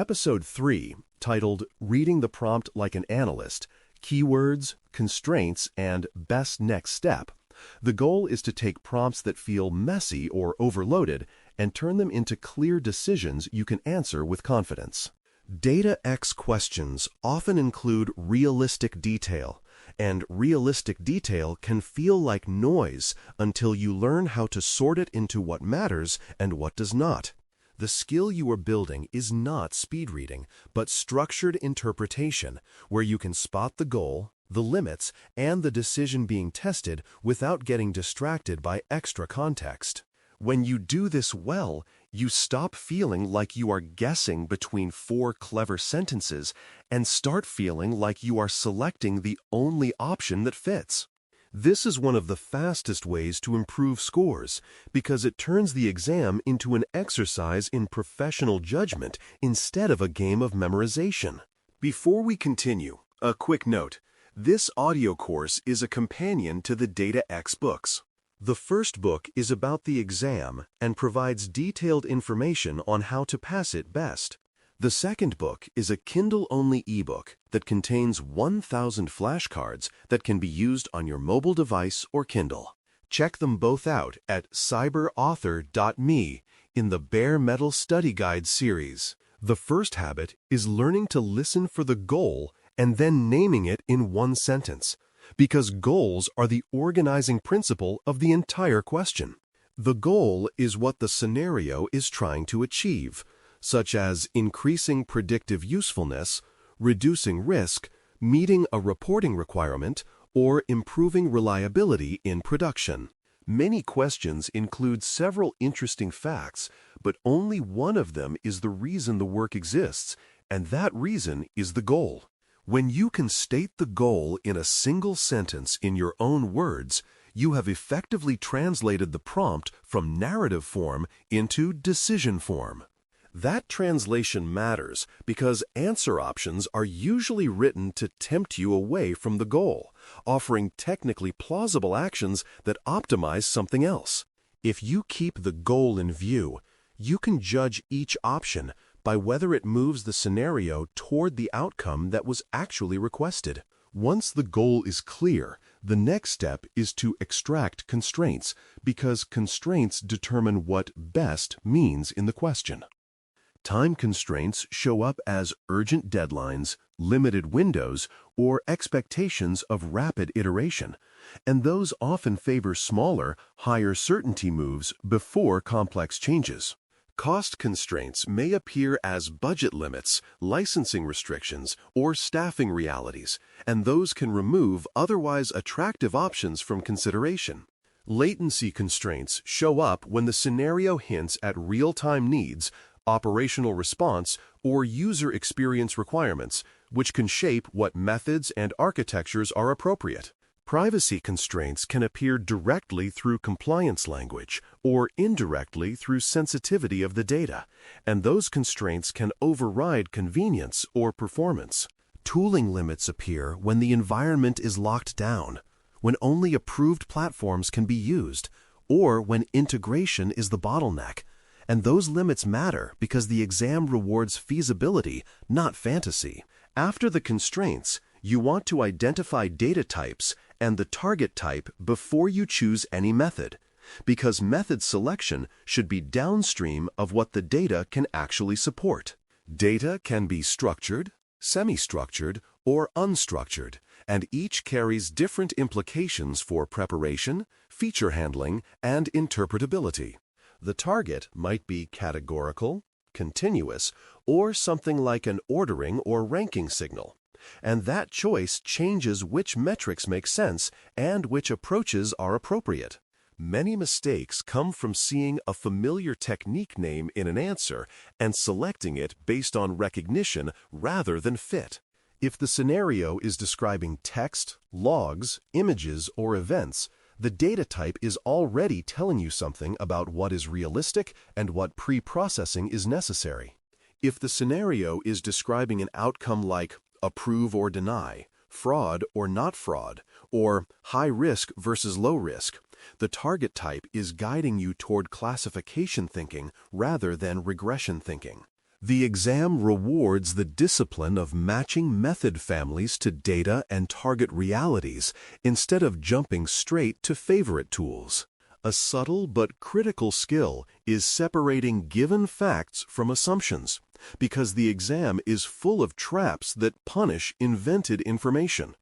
Episode 3, titled Reading the Prompt Like an Analyst, Keywords, Constraints, and Best Next Step, the goal is to take prompts that feel messy or overloaded and turn them into clear decisions you can answer with confidence. DataX questions often include realistic detail, and realistic detail can feel like noise until you learn how to sort it into what matters and what does not. The skill you are building is not speed reading, but structured interpretation, where you can spot the goal, the limits, and the decision being tested without getting distracted by extra context. When you do this well, you stop feeling like you are guessing between four clever sentences and start feeling like you are selecting the only option that fits. This is one of the fastest ways to improve scores because it turns the exam into an exercise in professional judgment instead of a game of memorization. Before we continue, a quick note. This audio course is a companion to the DataX books. The first book is about the exam and provides detailed information on how to pass it best. The second book is a Kindle-only ebook that contains 1,000 flashcards that can be used on your mobile device or Kindle. Check them both out at cyber.author.me in the Bare Metal Study Guide series. The first habit is learning to listen for the goal and then naming it in one sentence, because goals are the organizing principle of the entire question. The goal is what the scenario is trying to achieve, such as increasing predictive usefulness, reducing risk, meeting a reporting requirement, or improving reliability in production. Many questions include several interesting facts, but only one of them is the reason the work exists, and that reason is the goal. When you can state the goal in a single sentence in your own words, you have effectively translated the prompt from narrative form into decision form. That translation matters because answer options are usually written to tempt you away from the goal, offering technically plausible actions that optimize something else. If you keep the goal in view, you can judge each option by whether it moves the scenario toward the outcome that was actually requested. Once the goal is clear, the next step is to extract constraints, because constraints determine what best means in the question. Time constraints show up as urgent deadlines, limited windows, or expectations of rapid iteration, and those often favor smaller, higher certainty moves before complex changes. Cost constraints may appear as budget limits, licensing restrictions, or staffing realities, and those can remove otherwise attractive options from consideration. Latency constraints show up when the scenario hints at real-time needs, operational response, or user experience requirements, which can shape what methods and architectures are appropriate. Privacy constraints can appear directly through compliance language or indirectly through sensitivity of the data, and those constraints can override convenience or performance. Tooling limits appear when the environment is locked down, when only approved platforms can be used, or when integration is the bottleneck. And those limits matter because the exam rewards feasibility, not fantasy. After the constraints, you want to identify data types and the target type before you choose any method, because method selection should be downstream of what the data can actually support. Data can be structured, semi-structured, or unstructured, and each carries different implications for preparation, feature handling, and interpretability. The target might be categorical, continuous, or something like an ordering or ranking signal. And that choice changes which metrics make sense and which approaches are appropriate. Many mistakes come from seeing a familiar technique name in an answer and selecting it based on recognition rather than fit. If the scenario is describing text, logs, images, or events, the data type is already telling you something about what is realistic and what pre-processing is necessary. If the scenario is describing an outcome like approve or deny, fraud or not fraud, or high risk versus low risk, the target type is guiding you toward classification thinking rather than regression thinking. The exam rewards the discipline of matching method families to data and target realities instead of jumping straight to favorite tools. A subtle but critical skill is separating given facts from assumptions, because the exam is full of traps that punish invented information.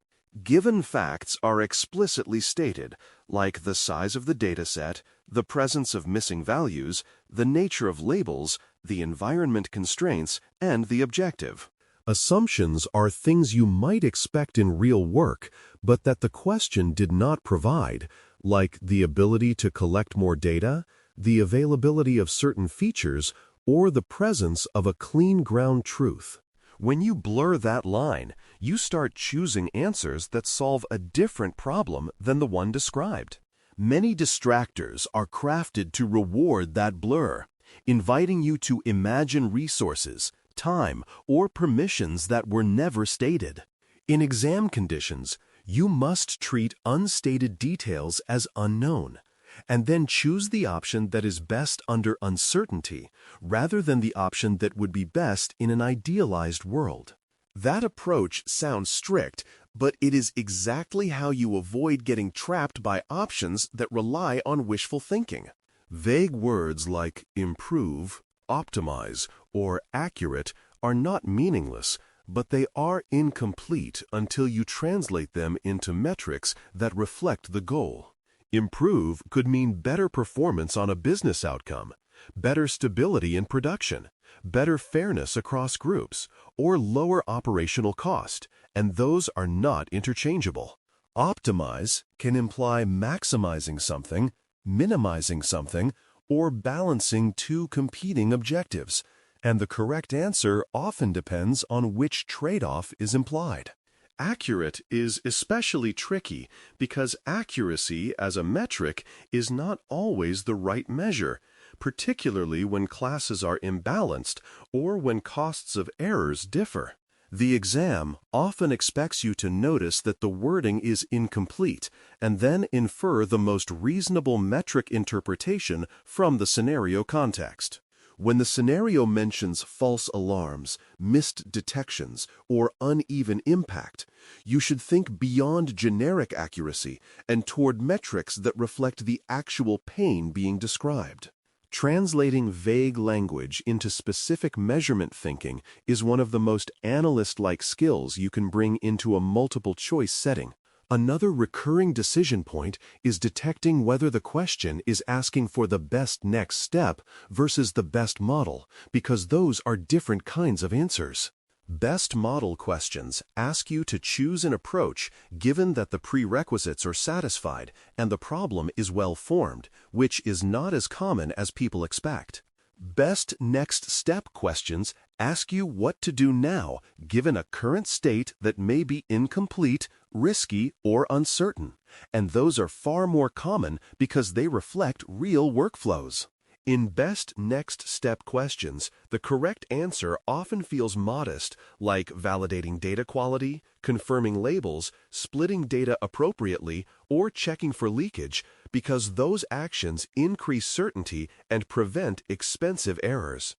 Given facts are explicitly stated, like the size of the dataset, the presence of missing values, the nature of labels, the environment constraints, and the objective. Assumptions are things you might expect in real work, but that the question did not provide, like the ability to collect more data, the availability of certain features, or the presence of a clean ground truth. When you blur that line, you start choosing answers that solve a different problem than the one described. Many distractors are crafted to reward that blur, inviting you to imagine resources, time, or permissions that were never stated. In exam conditions, you must treat unstated details as unknown, and then choose the option that is best under uncertainty rather than the option that would be best in an idealized world. That approach sounds strict, but it is exactly how you avoid getting trapped by options that rely on wishful thinking. Vague words like improve, optimize, or accurate are not meaningless, but they are incomplete until you translate them into metrics that reflect the goal. Improve could mean better performance on a business outcome, better stability in production, better fairness across groups, or lower operational cost, and those are not interchangeable. Optimize can imply maximizing something, minimizing something, or balancing two competing objectives, and the correct answer often depends on which trade-off is implied. Accurate is especially tricky because accuracy as a metric is not always the right measure, particularly when classes are imbalanced or when costs of errors differ. The exam often expects you to notice that the wording is incomplete and then infer the most reasonable metric interpretation from the scenario context. When the scenario mentions false alarms, missed detections, or uneven impact, you should think beyond generic accuracy and toward metrics that reflect the actual pain being described. Translating vague language into specific measurement thinking is one of the most analyst-like skills you can bring into a multiple-choice setting. Another recurring decision point is detecting whether the question is asking for the best next step versus the best model, because those are different kinds of answers. Best model questions ask you to choose an approach given that the prerequisites are satisfied and the problem is well formed, which is not as common as people expect. Best next step questions ask you what to do now given a current state that may be incomplete, risky, or uncertain, and those are far more common because they reflect real workflows. In best next step questions, the correct answer often feels modest, like validating data quality, confirming labels, splitting data appropriately, or checking for leakage, because those actions increase certainty and prevent expensive errors.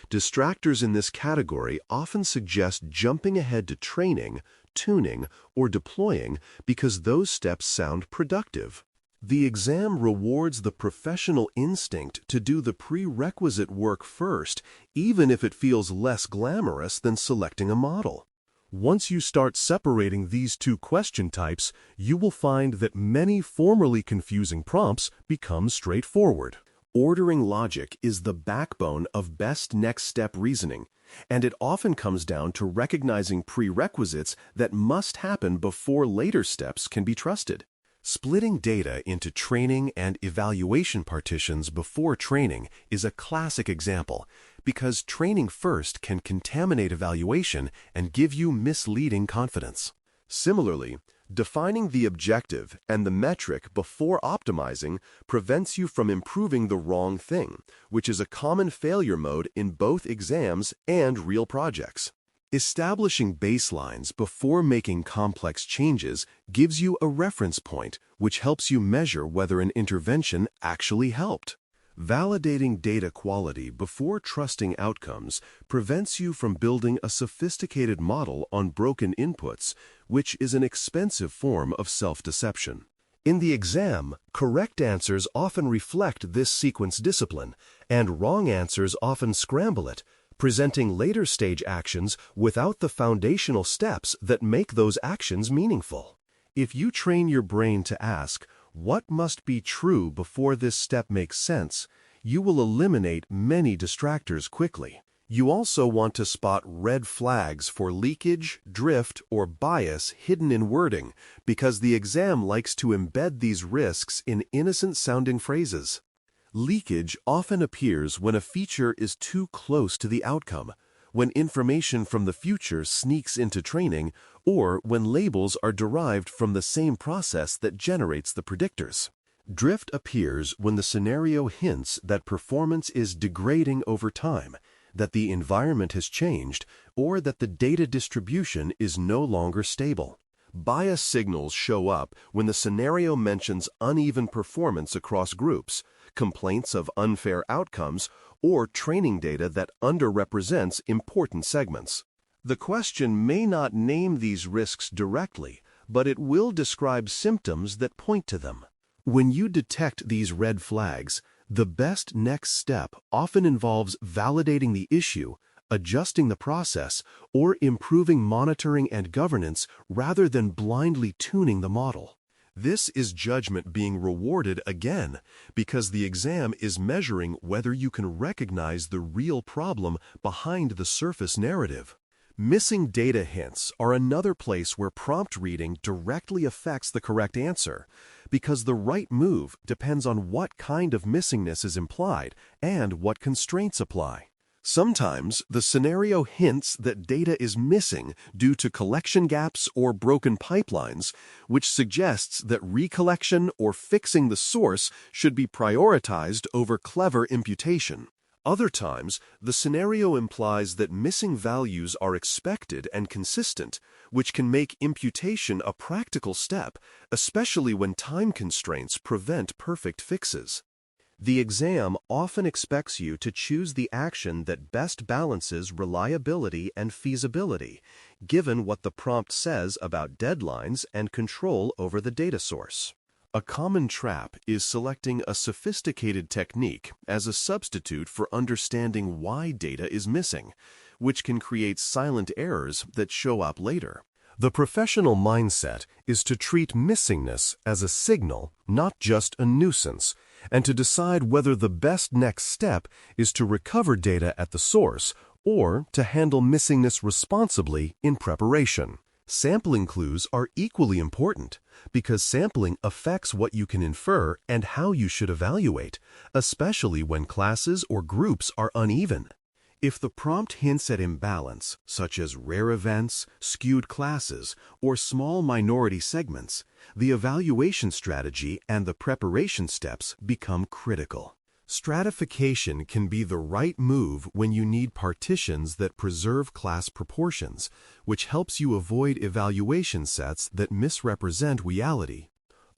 Distractors in this category often suggest jumping ahead to training, tuning, or deploying because those steps sound productive. The exam rewards the professional instinct to do the prerequisite work first, even if it feels less glamorous than selecting a model. Once you start separating these two question types, you will find that many formerly confusing prompts become straightforward. Ordering logic is the backbone of best next step reasoning, and it often comes down to recognizing prerequisites that must happen before later steps can be trusted. Splitting data into training and evaluation partitions before training is a classic example, because training first can contaminate evaluation and give you misleading confidence. Similarly, defining the objective and the metric before optimizing prevents you from improving the wrong thing, which is a common failure mode in both exams and real projects. Establishing baselines before making complex changes gives you a reference point, which helps you measure whether an intervention actually helped. Validating data quality before trusting outcomes prevents you from building a sophisticated model on broken inputs, which is an expensive form of self-deception. In the exam, correct answers often reflect this sequence discipline, and wrong answers often scramble it, presenting later stage actions without the foundational steps that make those actions meaningful. If you train your brain to ask, "What must be true before this step makes sense?" you will eliminate many distractors quickly. You also want to spot red flags for leakage, drift, or bias hidden in wording, because the exam likes to embed these risks in innocent-sounding phrases. Leakage often appears when a feature is too close to the outcome, when information from the future sneaks into training, or when labels are derived from the same process that generates the predictors. Drift appears when the scenario hints that performance is degrading over time, that the environment has changed, or that the data distribution is no longer stable. Bias signals show up when the scenario mentions uneven performance across groups, complaints of unfair outcomes, or training data that underrepresents important segments. The question may not name these risks directly, but it will describe symptoms that point to them. When you detect these red flags, the best next step often involves validating the issue, adjusting the process, or improving monitoring and governance rather than blindly tuning the model. This is judgment being rewarded again, because the exam is measuring whether you can recognize the real problem behind the surface narrative. Missing data hints are another place where prompt reading directly affects the correct answer, because the right move depends on what kind of missingness is implied and what constraints apply. Sometimes the scenario hints that data is missing due to collection gaps or broken pipelines, which suggests that recollection or fixing the source should be prioritized over clever imputation. Other times, the scenario implies that missing values are expected and consistent, which can make imputation a practical step, especially when time constraints prevent perfect fixes. The exam often expects you to choose the action that best balances reliability and feasibility, given what the prompt says about deadlines and control over the data source. A common trap is selecting a sophisticated technique as a substitute for understanding why data is missing, which can create silent errors that show up later. The professional mindset is to treat missingness as a signal, not just a nuisance, and to decide whether the best next step is to recover data at the source or to handle missingness responsibly in preparation. Sampling clues are equally important because sampling affects what you can infer and how you should evaluate, especially when classes or groups are uneven. If the prompt hints at imbalance, such as rare events, skewed classes, or small minority segments, the evaluation strategy and the preparation steps become critical. Stratification can be the right move when you need partitions that preserve class proportions, which helps you avoid evaluation sets that misrepresent reality.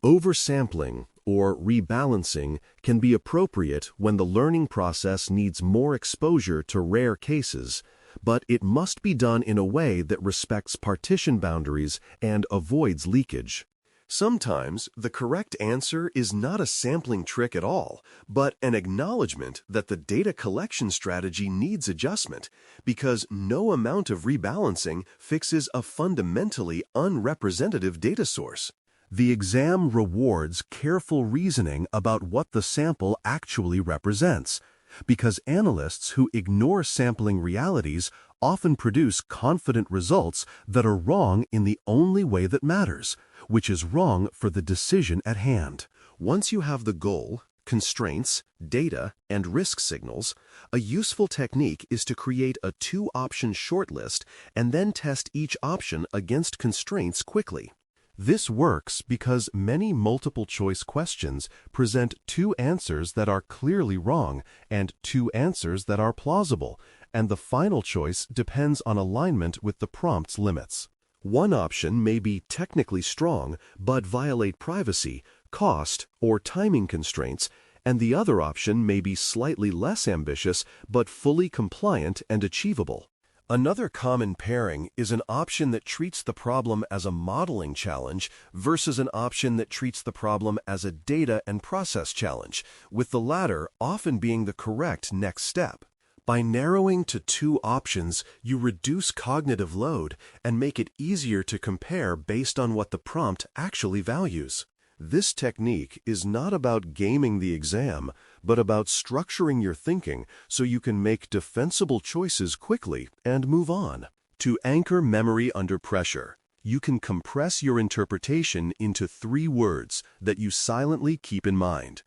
Oversampling or rebalancing can be appropriate when the learning process needs more exposure to rare cases, but it must be done in a way that respects partition boundaries and avoids leakage. Sometimes the correct answer is not a sampling trick at all, but an acknowledgement that the data collection strategy needs adjustment, because no amount of rebalancing fixes a fundamentally unrepresentative data source. The exam rewards careful reasoning about what the sample actually represents, because analysts who ignore sampling realities often produce confident results that are wrong in the only way that matters, which is wrong for the decision at hand. Once you have the goal, constraints, data, and risk signals, a useful technique is to create a two-option shortlist and then test each option against constraints quickly. This works because many multiple-choice questions present two answers that are clearly wrong and two answers that are plausible, and the final choice depends on alignment with the prompt's limits. One option may be technically strong but violate privacy, cost, or timing constraints, and the other option may be slightly less ambitious but fully compliant and achievable. Another common pairing is an option that treats the problem as a modeling challenge versus an option that treats the problem as a data and process challenge, with the latter often being the correct next step. By narrowing to two options, you reduce cognitive load and make it easier to compare based on what the prompt actually values. This technique is not about gaming the exam, but about structuring your thinking so you can make defensible choices quickly and move on. To anchor memory under pressure, you can compress your interpretation into 3 words that you silently keep in mind: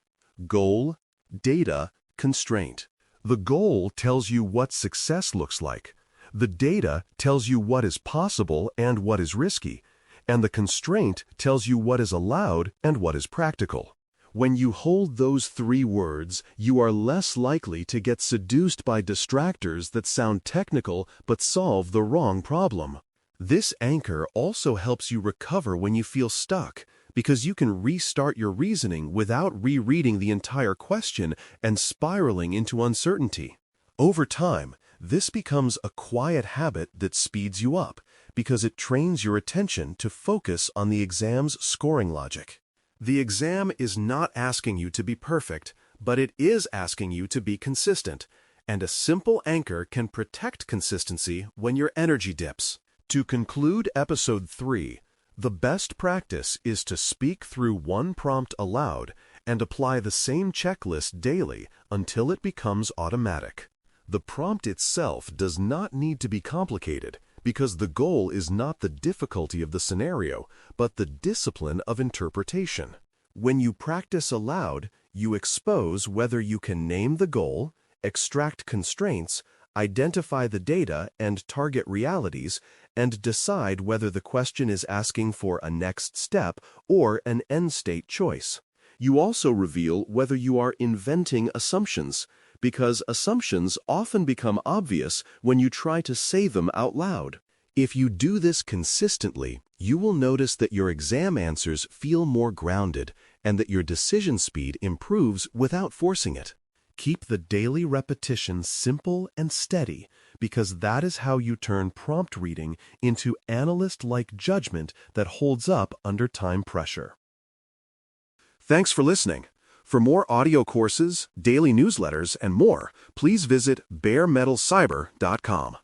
goal, data, constraint. The goal tells you what success looks like. The data tells you what is possible and what is risky. And the constraint tells you what is allowed and what is practical. When you hold those 3 words, you are less likely to get seduced by distractors that sound technical but solve the wrong problem. This anchor also helps you recover when you feel stuck, because you can restart your reasoning without rereading the entire question and spiraling into uncertainty. Over time, this becomes a quiet habit that speeds you up, because it trains your attention to focus on the exam's scoring logic. The exam is not asking you to be perfect, but it is asking you to be consistent, and a simple anchor can protect consistency when your energy dips. To conclude Episode 3, the best practice is to speak through one prompt aloud and apply the same checklist daily until it becomes automatic. The prompt itself does not need to be complicated, because the goal is not the difficulty of the scenario, but the discipline of interpretation. When you practice aloud, you expose whether you can name the goal, extract constraints, identify the data and target realities, and decide whether the question is asking for a next step or an end state choice. You also reveal whether you are inventing assumptions, because assumptions often become obvious when you try to say them out loud. If you do this consistently, you will notice that your exam answers feel more grounded and that your decision speed improves without forcing it. Keep the daily repetition simple and steady, because that is how you turn prompt reading into analyst-like judgment that holds up under time pressure. Thanks for listening. For more audio courses, daily newsletters, and more, please visit DailyCyber.News.